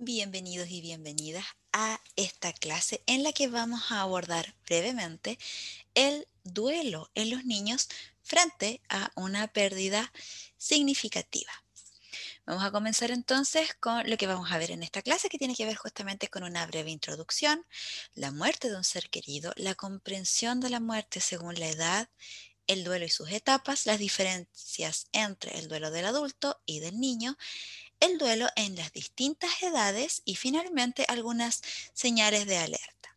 Bienvenidos y bienvenidas a esta clase en la que vamos a abordar brevemente el duelo en los niños frente a una pérdida significativa. Vamos a comenzar entonces con lo que vamos a ver en esta clase, que tiene que ver justamente con una breve introducción, la muerte de un ser querido, la comprensión de la muerte según la edad, el duelo y sus etapas, las diferencias entre el duelo del adulto y del niño, el duelo en las distintas edades y finalmente algunas señales de alerta.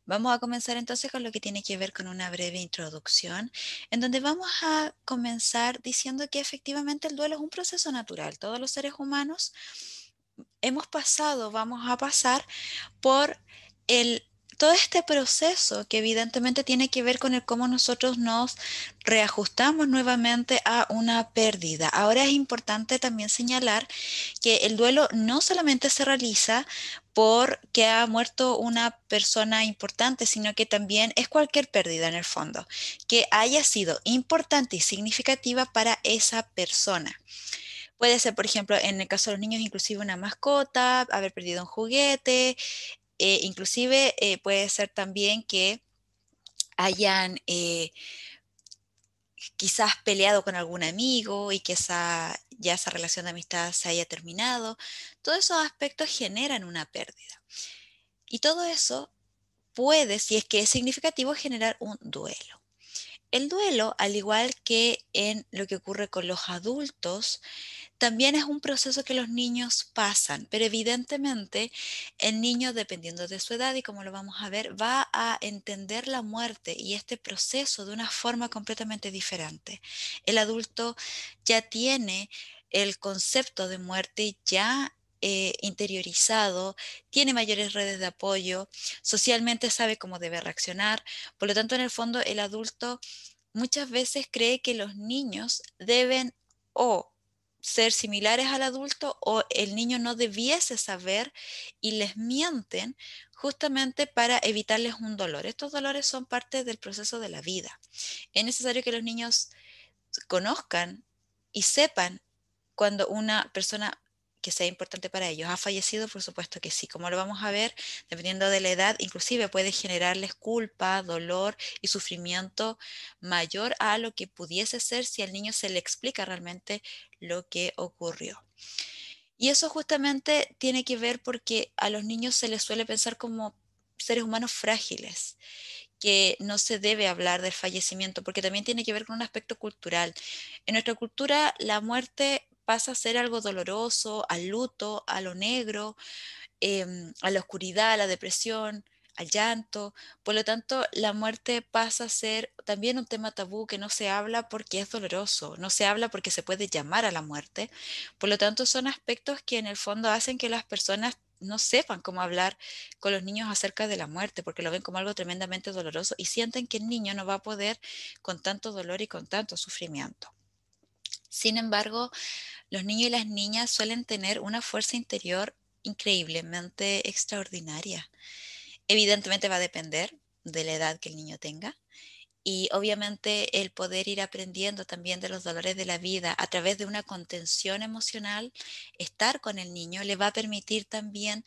Vamos a comenzar entonces con lo que tiene que ver con una breve introducción, en donde vamos a comenzar diciendo que efectivamente el duelo es un proceso natural. Todos los seres humanos vamos a pasar por el, todo este proceso que evidentemente tiene que ver con el cómo nosotros nos reajustamos nuevamente a una pérdida. Ahora es importante también señalar que el duelo no solamente se realiza porque ha muerto una persona importante, sino que también es cualquier pérdida en el fondo, que haya sido importante y significativa para esa persona. Puede ser, por ejemplo, en el caso de los niños, inclusive una mascota, haber perdido un juguete, inclusive puede ser también que hayan quizás peleado con algún amigo y que esa relación de amistad se haya terminado. Todos esos aspectos generan una pérdida. Y todo eso puede, si es que es significativo, generar un duelo. El duelo, al igual que en lo que ocurre con los adultos, también es un proceso que los niños pasan, pero evidentemente el niño, dependiendo de su edad y como lo vamos a ver, va a entender la muerte y este proceso de una forma completamente diferente. El adulto ya tiene el concepto de muerte ya interiorizado, tiene mayores redes de apoyo, socialmente sabe cómo debe reaccionar. Por lo tanto, en el fondo, el adulto muchas veces cree que los niños deben o ser similares al adulto o el niño no debiese saber y les mienten justamente para evitarles un dolor. Estos dolores son parte del proceso de la vida. Es necesario que los niños conozcan y sepan cuando una persona que sea importante para ellos ha fallecido, por supuesto que sí. Como lo vamos a ver, dependiendo de la edad, inclusive puede generarles culpa, dolor y sufrimiento mayor a lo que pudiese ser si al niño se le explica realmente lo que ocurrió. Y eso justamente tiene que ver porque a los niños se les suele pensar como seres humanos frágiles, que no se debe hablar del fallecimiento, porque también tiene que ver con un aspecto cultural. En nuestra cultura, la muerte pasa a ser algo doloroso, al luto, a lo negro, a la oscuridad, a la depresión, al llanto. Por lo tanto, la muerte pasa a ser también un tema tabú que no se habla porque es doloroso, no se habla porque se puede llamar a la muerte. Por lo tanto, son aspectos que en el fondo hacen que las personas no sepan cómo hablar con los niños acerca de la muerte, porque lo ven como algo tremendamente doloroso y sienten que el niño no va a poder con tanto dolor y con tanto sufrimiento. Sin embargo, los niños y las niñas suelen tener una fuerza interior increíblemente extraordinaria. Evidentemente va a depender de la edad que el niño tenga y obviamente el poder ir aprendiendo también de los dolores de la vida a través de una contención emocional, estar con el niño le va a permitir también,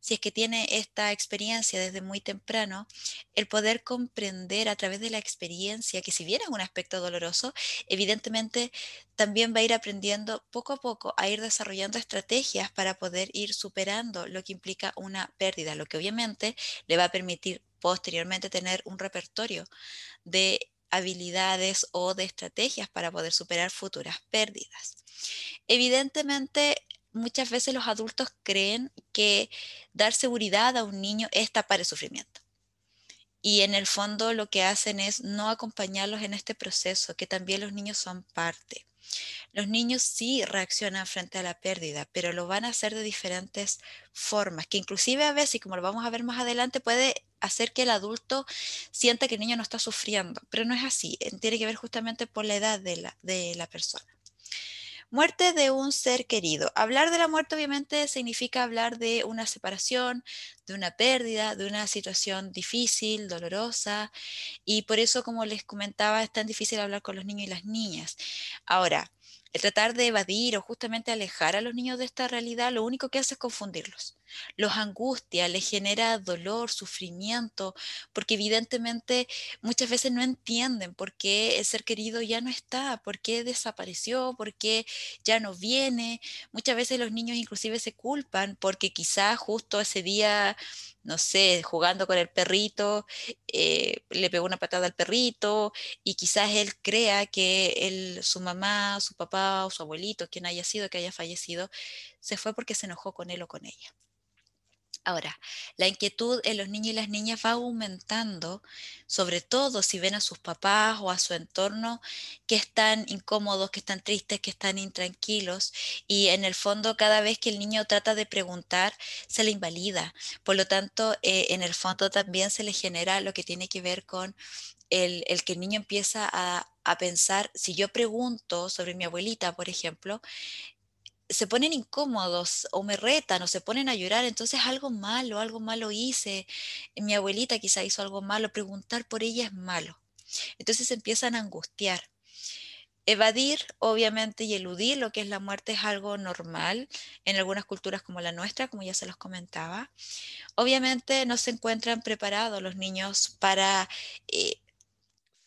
si es que tiene esta experiencia desde muy temprano, el poder comprender a través de la experiencia que si bien es un aspecto doloroso, evidentemente también va a ir aprendiendo poco a poco a ir desarrollando estrategias para poder ir superando lo que implica una pérdida, lo que obviamente le va a permitir posteriormente tener un repertorio de habilidades o de estrategias para poder superar futuras pérdidas. Evidentemente, muchas veces los adultos creen que dar seguridad a un niño es tapar el sufrimiento. Y en el fondo lo que hacen es no acompañarlos en este proceso, que también los niños son parte. Los niños sí reaccionan frente a la pérdida, pero lo van a hacer de diferentes formas, que inclusive a veces, y como lo vamos a ver más adelante, puede hacer que el adulto sienta que el niño no está sufriendo, pero no es así, tiene que ver justamente por la edad de la persona. Muerte de un ser querido. Hablar de la muerte obviamente significa hablar de una separación, de una pérdida, de una situación difícil, dolorosa, y por eso, como les comentaba, es tan difícil hablar con los niños y las niñas. Ahora, El tratar de evadir o justamente alejar a los niños de esta realidad, lo único que hace es confundirlos. Los angustia, les genera dolor, sufrimiento, porque evidentemente muchas veces no entienden por qué el ser querido ya no está, por qué desapareció, por qué ya no viene. Muchas veces los niños inclusive se culpan porque quizás justo ese día, no sé, jugando con el perrito, le pegó una patada al perrito y quizás él crea que su mamá, su papá o su abuelito, quien haya sido que haya fallecido, se fue porque se enojó con él o con ella. Ahora, la inquietud en los niños y las niñas va aumentando, sobre todo si ven a sus papás o a su entorno que están incómodos, que están tristes, que están intranquilos, y en el fondo cada vez que el niño trata de preguntar, se le invalida. Por lo tanto, en el fondo también se le genera lo que tiene que ver con el que el niño empieza a pensar, si yo pregunto sobre mi abuelita, por ejemplo, se ponen incómodos o me retan o se ponen a llorar, entonces algo malo hice, mi abuelita quizá hizo algo malo, preguntar por ella es malo. Entonces se empiezan a angustiar. Evadir, obviamente, y eludir lo que es la muerte es algo normal en algunas culturas como la nuestra, como ya se los comentaba. Obviamente no se encuentran preparados los niños para eh,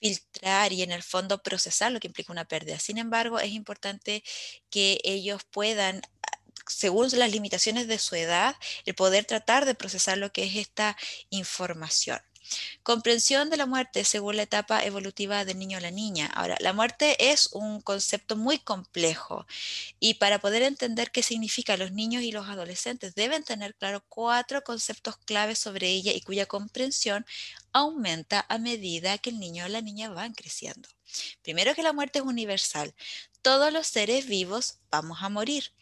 filtrar y en el fondo procesar lo que implica una pérdida. Sin embargo, es importante que ellos puedan, según las limitaciones de su edad, el poder tratar de procesar lo que es esta información. Comprensión de la muerte según la etapa evolutiva del niño o la niña. Ahora, la muerte es un concepto muy complejo y para poder entender qué significa, los niños y los adolescentes deben tener claro 4 conceptos claves sobre ella y cuya comprensión aumenta a medida que el niño o la niña van creciendo. Primero, que la muerte es universal. Todos los seres vivos vamos a morir.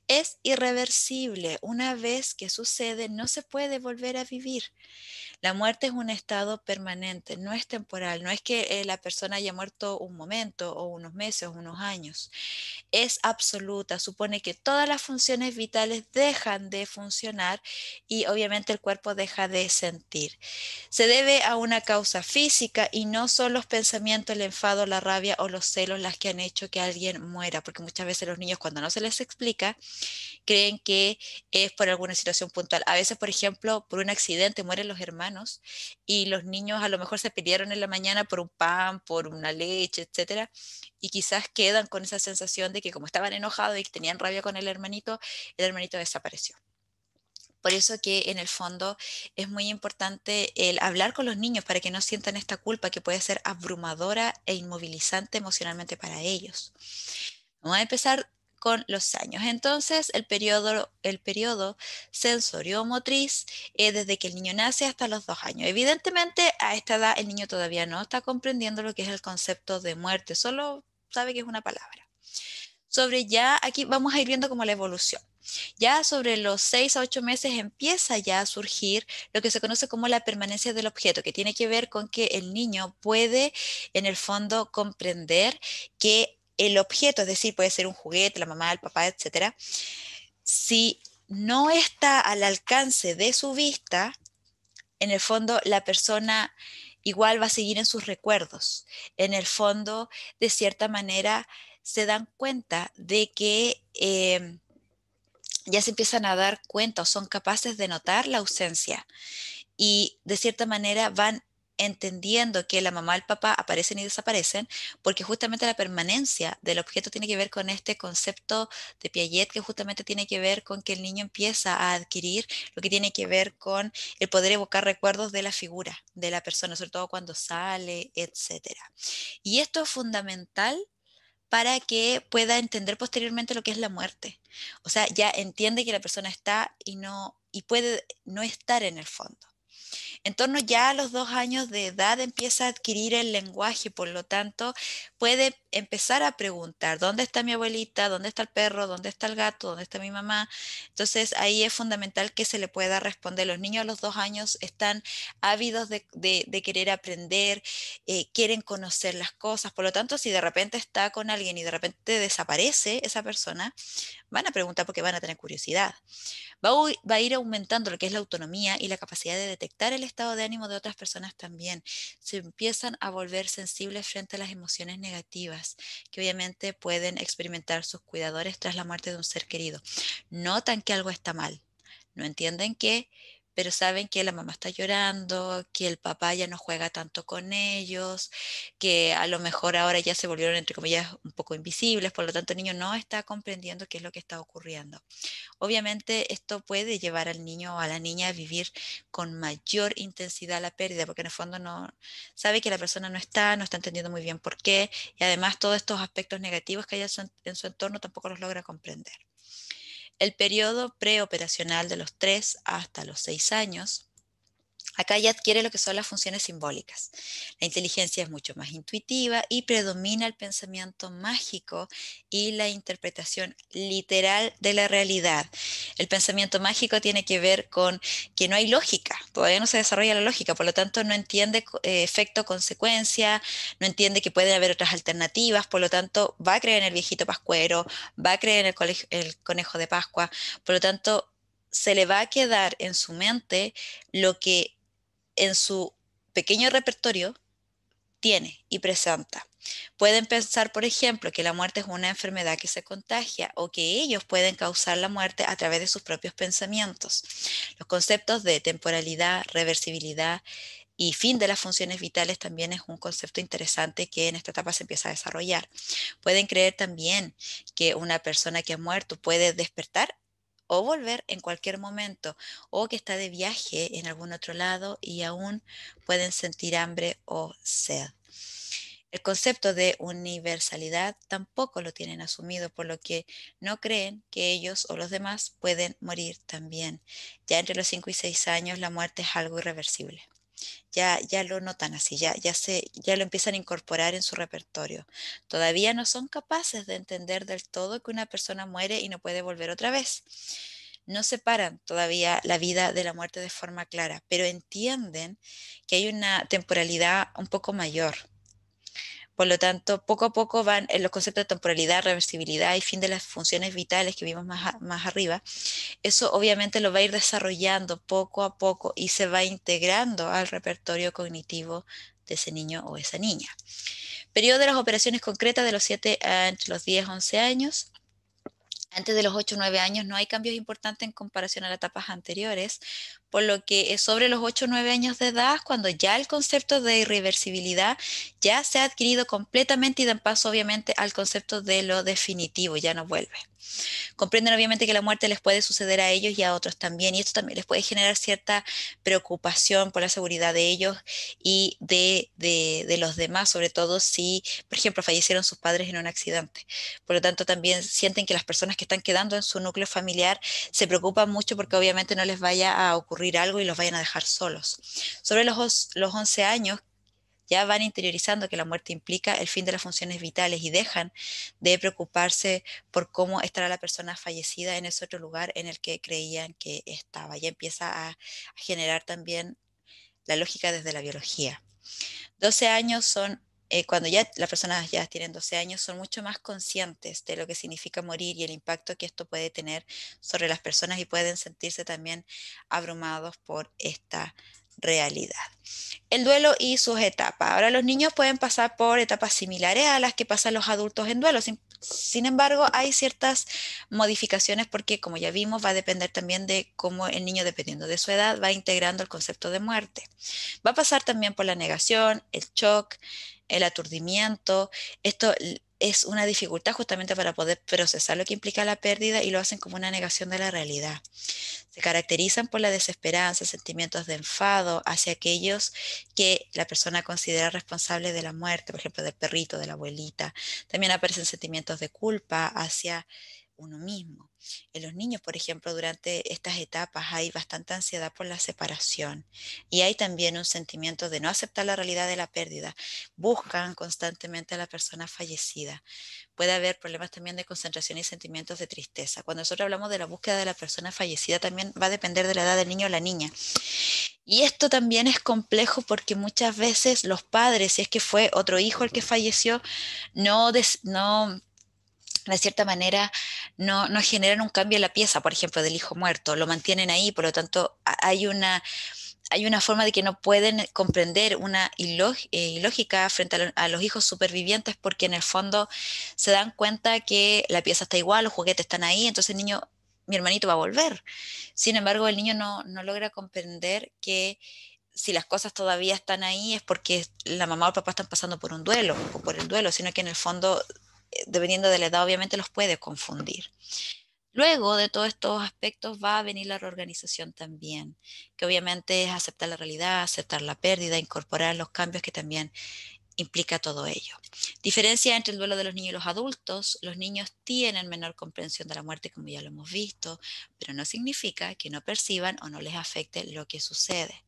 Es irreversible. Una vez que sucede, no se puede volver a vivir. La muerte es un estado permanente, no es temporal, no es que la persona haya muerto un momento o unos meses o unos años. Es absoluta, supone que todas las funciones vitales dejan de funcionar y obviamente el cuerpo deja de sentir. Se debe a una causa física y no son los pensamientos, el enfado, la rabia o los celos las que han hecho que alguien muera, porque muchas veces los niños cuando no se les explica creen que es por alguna situación puntual. A veces, por ejemplo, por un accidente mueren los hermanos y los niños a lo mejor se pelearon en la mañana por un pan, por una leche, etcétera, y quizás quedan con esa sensación de que como estaban enojados y tenían rabia con el hermanito desapareció. Por eso que en el fondo es muy importante el hablar con los niños para que no sientan esta culpa que puede ser abrumadora e inmovilizante emocionalmente para ellos. Vamos a empezar con los años. Entonces, el periodo sensorio-motriz es desde que el niño nace hasta los 2 años. Evidentemente, a esta edad el niño todavía no está comprendiendo lo que es el concepto de muerte, solo sabe que es una palabra. Sobre ya, aquí vamos a ir viendo como la evolución. Ya sobre los 6 a 8 meses empieza ya a surgir lo que se conoce como la permanencia del objeto, que tiene que ver con que el niño puede en el fondo comprender que el objeto, es decir, puede ser un juguete, la mamá, el papá, etcétera, si no está al alcance de su vista, en el fondo la persona igual va a seguir en sus recuerdos. En el fondo, de cierta manera, se dan cuenta de que ya se empiezan a dar cuenta o son capaces de notar la ausencia y de cierta manera van entendiendo que la mamá y el papá aparecen y desaparecen, porque justamente la permanencia del objeto tiene que ver con este concepto de Piaget, que justamente tiene que ver con que el niño empieza a adquirir lo que tiene que ver con el poder evocar recuerdos de la figura, de la persona, sobre todo cuando sale, etcétera. Y esto es fundamental para que pueda entender posteriormente lo que es la muerte. O sea, ya entiende que la persona está y puede no estar en el fondo. En torno ya a los 2 años de edad empieza a adquirir el lenguaje, por lo tanto, puede empezar a preguntar, ¿dónde está mi abuelita? ¿Dónde está el perro? ¿Dónde está el gato? ¿Dónde está mi mamá? Entonces ahí es fundamental que se le pueda responder. Los niños a los 2 años están ávidos de querer aprender, quieren conocer las cosas, por lo tanto, si de repente está con alguien y de repente desaparece esa persona, van a preguntar porque van a tener curiosidad. Va a ir aumentando lo que es la autonomía y la capacidad de detectar el estado de ánimo de otras personas también. Se empiezan a volver sensibles frente a las emociones negativas que obviamente pueden experimentar sus cuidadores tras la muerte de un ser querido. Notan que algo está mal, no entienden qué, pero saben que la mamá está llorando, que el papá ya no juega tanto con ellos, que a lo mejor ahora ya se volvieron, entre comillas, un poco invisibles, por lo tanto el niño no está comprendiendo qué es lo que está ocurriendo. Obviamente esto puede llevar al niño o a la niña a vivir con mayor intensidad la pérdida, porque en el fondo no sabe que la persona no está entendiendo muy bien por qué, y además todos estos aspectos negativos que hay en su entorno tampoco los logra comprender. El periodo preoperacional de los 3 hasta los 6 años. Acá ya adquiere lo que son las funciones simbólicas. La inteligencia es mucho más intuitiva y predomina el pensamiento mágico y la interpretación literal de la realidad. El pensamiento mágico tiene que ver con que no hay lógica, todavía no se desarrolla la lógica, por lo tanto no entiende efecto-consecuencia, no entiende que pueden haber otras alternativas, por lo tanto va a creer en el viejito pascuero, va a creer en el conejo de Pascua, por lo tanto se le va a quedar en su mente lo que en su pequeño repertorio tiene y presenta. Pueden pensar, por ejemplo, que la muerte es una enfermedad que se contagia o que ellos pueden causar la muerte a través de sus propios pensamientos. Los conceptos de temporalidad, reversibilidad y fin de las funciones vitales también es un concepto interesante que en esta etapa se empieza a desarrollar. Pueden creer también que una persona que ha muerto puede despertar o volver en cualquier momento, o que está de viaje en algún otro lado y aún pueden sentir hambre o sed. El concepto de universalidad tampoco lo tienen asumido, por lo que no creen que ellos o los demás pueden morir también. Ya entre los 5 y 6 años la muerte es algo irreversible. Ya lo notan así, ya lo empiezan a incorporar en su repertorio. Todavía no son capaces de entender del todo que una persona muere y no puede volver otra vez. No separan todavía la vida de la muerte de forma clara, pero entienden que hay una temporalidad un poco mayor. Por lo tanto, poco a poco van en los conceptos de temporalidad, reversibilidad y fin de las funciones vitales que vimos más arriba. Eso obviamente lo va a ir desarrollando poco a poco y se va integrando al repertorio cognitivo de ese niño o esa niña. Periodo de las operaciones concretas de los 7 a entre los 10 11 años. Antes de los 8 o 9 años no hay cambios importantes en comparación a las etapas anteriores, por lo que es sobre los 8 o 9 años de edad cuando ya el concepto de irreversibilidad ya se ha adquirido completamente y dan paso obviamente al concepto de lo definitivo, ya no vuelve. Comprenden obviamente que la muerte les puede suceder a ellos y a otros también, y esto también les puede generar cierta preocupación por la seguridad de ellos y de los demás, sobre todo si, por ejemplo, fallecieron sus padres en un accidente. Por lo tanto, también sienten que las personas que están quedando en su núcleo familiar se preocupan mucho porque obviamente no les vaya a ocurrir algo y los vayan a dejar solos. Sobre los 11 años, ya van interiorizando que la muerte implica el fin de las funciones vitales y dejan de preocuparse por cómo estará la persona fallecida en ese otro lugar en el que creían que estaba. Ya empieza a generar también la lógica desde la biología. 12 años son, cuando ya las personas ya tienen 12 años, son mucho más conscientes de lo que significa morir y el impacto que esto puede tener sobre las personas y pueden sentirse también abrumados por esta realidad. El duelo y sus etapas. Ahora los niños pueden pasar por etapas similares a las que pasan los adultos en duelo. Sin embargo, hay ciertas modificaciones porque, como ya vimos, va a depender también de cómo el niño, dependiendo de su edad, va integrando el concepto de muerte. Va a pasar también por la negación, el shock, el aturdimiento. Esto es una dificultad justamente para poder procesar lo que implica la pérdida y lo hacen como una negación de la realidad. Se caracterizan por la desesperanza, sentimientos de enfado hacia aquellos que la persona considera responsables de la muerte, por ejemplo, del perrito, de la abuelita. También aparecen sentimientos de culpa hacia uno mismo. En los niños, por ejemplo, durante estas etapas hay bastante ansiedad por la separación y hay también un sentimiento de no aceptar la realidad de la pérdida. Buscan constantemente a la persona fallecida. Puede haber problemas también de concentración y sentimientos de tristeza. Cuando nosotros hablamos de la búsqueda de la persona fallecida, también va a depender de la edad del niño o la niña. Y esto también es complejo porque muchas veces los padres, si es que fue otro hijo el que falleció, no de cierta manera, no generan un cambio en la pieza, por ejemplo, del hijo muerto, lo mantienen ahí, por lo tanto, hay hay una forma de que no pueden comprender una ilógica frente a los hijos supervivientes porque en el fondo se dan cuenta que la pieza está igual, los juguetes están ahí, entonces el niño, mi hermanito va a volver. Sin embargo, el niño no logra comprender que si las cosas todavía están ahí es porque la mamá o el papá están pasando por un duelo o por el duelo, sino que en el fondo, dependiendo de la edad, obviamente los puede confundir. Luego de todos estos aspectos va a venir la reorganización también, que obviamente es aceptar la realidad, aceptar la pérdida, incorporar los cambios que también implica todo ello. Diferencia entre el duelo de los niños y los niños tienen menor comprensión de la muerte, como ya lo hemos visto, pero no significa que no perciban o no les afecte lo que sucede.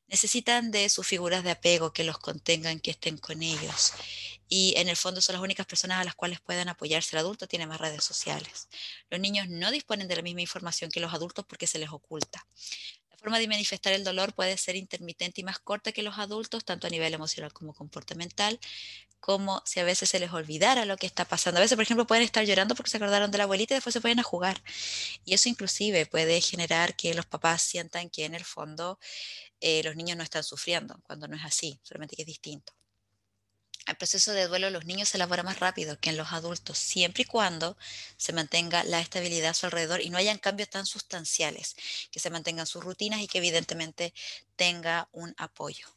Necesitan de sus figuras de apego que los contengan, que estén con ellos. Y en el fondo son las únicas personas a las cuales puedan apoyarse. El adulto tiene más redes sociales. Los niños no disponen de la misma información que los adultos porque se les oculta. La forma de manifestar el dolor puede ser intermitente y más corta que los adultos, tanto a nivel emocional como comportamental, como si a veces se les olvidara lo que está pasando. A veces, por ejemplo, pueden estar llorando porque se acordaron de la abuelita y después se pueden a jugar. Y eso inclusive puede generar que los papás sientan que en el fondo los niños no están sufriendo, cuando no es así, solamente que es distinto. El proceso de duelo en los niños se elabora más rápido que en los adultos, siempre y cuando se mantenga la estabilidad a su alrededor y no hayan cambios tan sustanciales, que se mantengan sus rutinas y que evidentemente tenga un apoyo.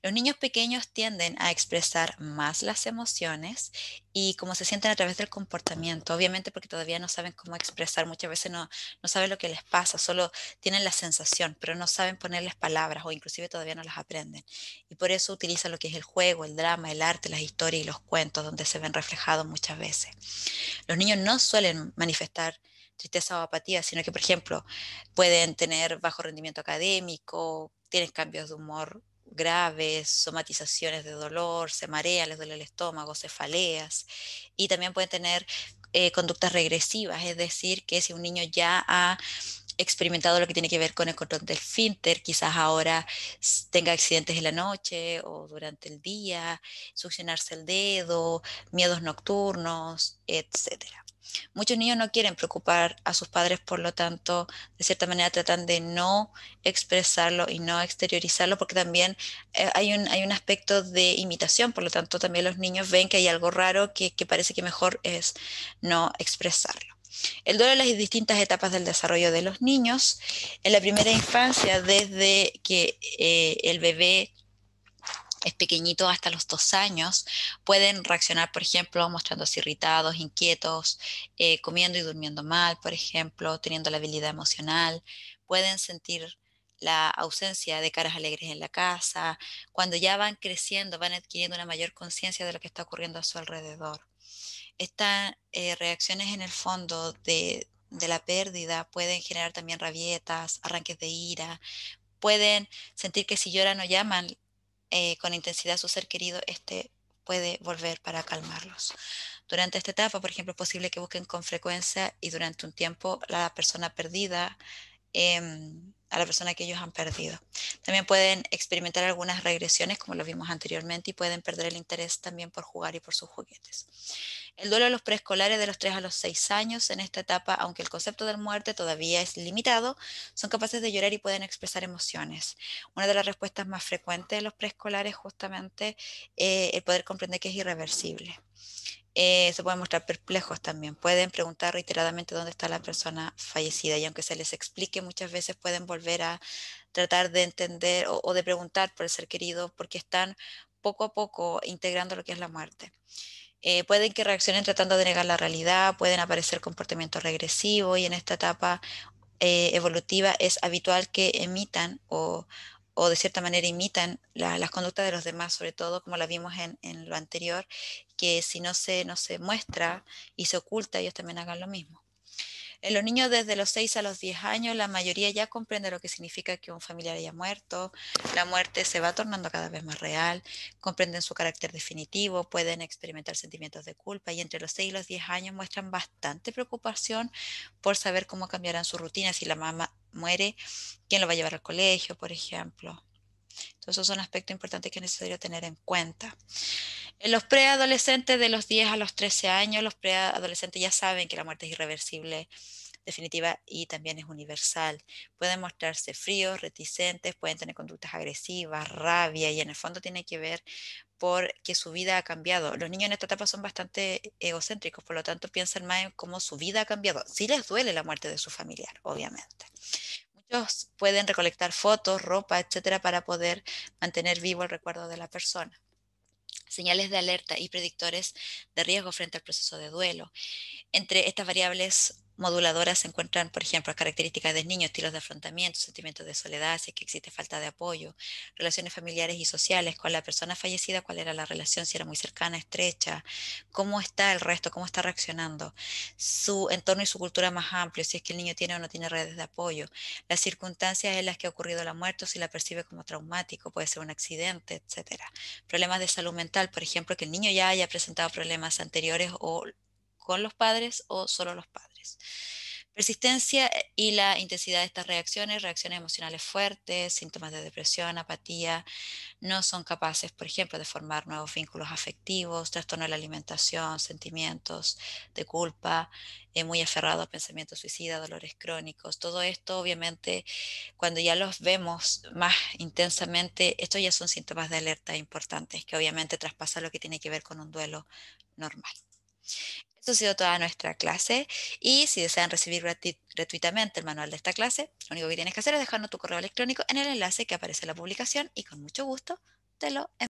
Los niños pequeños tienden a expresar más las emociones y cómo se sienten a través del comportamiento, obviamente porque todavía no saben cómo expresar, muchas veces no saben lo que les pasa, solo tienen la sensación, pero no saben ponerles palabras o inclusive todavía no las aprenden. Y por eso utilizan lo que es el juego, el drama, el arte, las historias y los cuentos donde se ven reflejados muchas veces. Los niños no suelen manifestar tristeza o apatía, sino que, por ejemplo, pueden tener bajo rendimiento académico, tienen cambios de humor graves, somatizaciones de dolor, se marean, les duele el estómago, cefaleas, y también pueden tener conductas regresivas, es decir, que si un niño ya ha experimentado lo que tiene que ver con el control del esfínter, quizás ahora tenga accidentes en la noche o durante el día, succionarse el dedo, miedos nocturnos, etcétera. Muchos niños no quieren preocupar a sus padres, por lo tanto, de cierta manera tratan de no expresarlo y no exteriorizarlo, porque también hay un aspecto de imitación, por lo tanto, también los niños ven que hay algo raro que parece que mejor es no expresarlo. El duelo en las distintas etapas del desarrollo de los niños. En la primera infancia, desde que el bebé es pequeñito hasta los 2 años, pueden reaccionar, por ejemplo, mostrándose irritados, inquietos, comiendo y durmiendo mal, por ejemplo, teniendo la habilidad emocional, pueden sentir la ausencia de caras alegres en la casa. Cuando ya van creciendo, van adquiriendo una mayor conciencia de lo que está ocurriendo a su alrededor. Estas reacciones en el fondo de la pérdida pueden generar también rabietas, arranques de ira, pueden sentir que si lloran o llaman con intensidad a su ser querido, este puede volver para calmarlos. Durante esta etapa, por ejemplo, es posible que busquen con frecuencia y durante un tiempo la persona perdida, a la persona que ellos han perdido. También pueden experimentar algunas regresiones, como lo vimos anteriormente, y pueden perder el interés también por jugar y por sus juguetes. El duelo de los preescolares de los 3 a los 6 años, en esta etapa, aunque el concepto de muerte todavía es limitado, son capaces de llorar y pueden expresar emociones. Una de las respuestas más frecuentes de los preescolares es justamente el poder comprender que es irreversible. Se pueden mostrar perplejos también, pueden preguntar reiteradamente dónde está la persona fallecida y aunque se les explique muchas veces pueden volver a tratar de entender o de preguntar por el ser querido porque están poco a poco integrando lo que es la muerte. Pueden que reaccionen tratando de negar la realidad, pueden aparecer comportamientos regresivos y en esta etapa evolutiva es habitual que emitan o de cierta manera imitan las conductas de los demás, sobre todo como la vimos en lo anterior, que si no se muestra y se oculta, ellos también hagan lo mismo. En los niños desde los 6 a los 10 años, la mayoría ya comprende lo que significa que un familiar haya muerto, la muerte se va tornando cada vez más real, comprenden su carácter definitivo, pueden experimentar sentimientos de culpa y entre los 6 y los 10 años muestran bastante preocupación por saber cómo cambiarán su rutina si la mamá muere, quién lo va a llevar al colegio, por ejemplo. Entonces, esos son aspectos importantes que es necesario tener en cuenta. En los preadolescentes de los 10 a los 13 años, los preadolescentes ya saben que la muerte es irreversible, definitiva y también es universal. Pueden mostrarse fríos, reticentes, pueden tener conductas agresivas, rabia y en el fondo tiene que ver porque su vida ha cambiado. Los niños en esta etapa son bastante egocéntricos, por lo tanto piensan más en cómo su vida ha cambiado. Sí les duele la muerte de su familiar, obviamente. Muchos pueden recolectar fotos, ropa, etcétera, para poder mantener vivo el recuerdo de la persona. Señales de alerta y predictores de riesgo frente al proceso de duelo. Entre estas variables moduladoras se encuentran, por ejemplo, características del niño, estilos de afrontamiento, sentimientos de soledad, si es que existe falta de apoyo, relaciones familiares y sociales con la persona fallecida, cuál era la relación, si era muy cercana, estrecha, cómo está el resto, cómo está reaccionando, su entorno y su cultura más amplio, si es que el niño tiene o no tiene redes de apoyo, las circunstancias en las que ha ocurrido la muerte o si la percibe como traumático, puede ser un accidente, etcétera. Problemas de salud mental, por ejemplo, que el niño ya haya presentado problemas anteriores o con los padres o solo los padres. Persistencia y la intensidad de estas reacciones, reacciones emocionales fuertes, síntomas de depresión, apatía, no son capaces, por ejemplo, de formar nuevos vínculos afectivos, trastorno de la alimentación, sentimientos de culpa, muy aferrados a pensamientos suicidas, dolores crónicos. Todo esto, obviamente, cuando ya los vemos más intensamente, estos ya son síntomas de alerta importantes, que obviamente traspasan lo que tiene que ver con un duelo normal. Esto ha sido toda nuestra clase y si desean recibir gratuitamente el manual de esta clase, lo único que tienes que hacer es dejarnos tu correo electrónico en el enlace que aparece en la publicación y con mucho gusto te lo enviamos.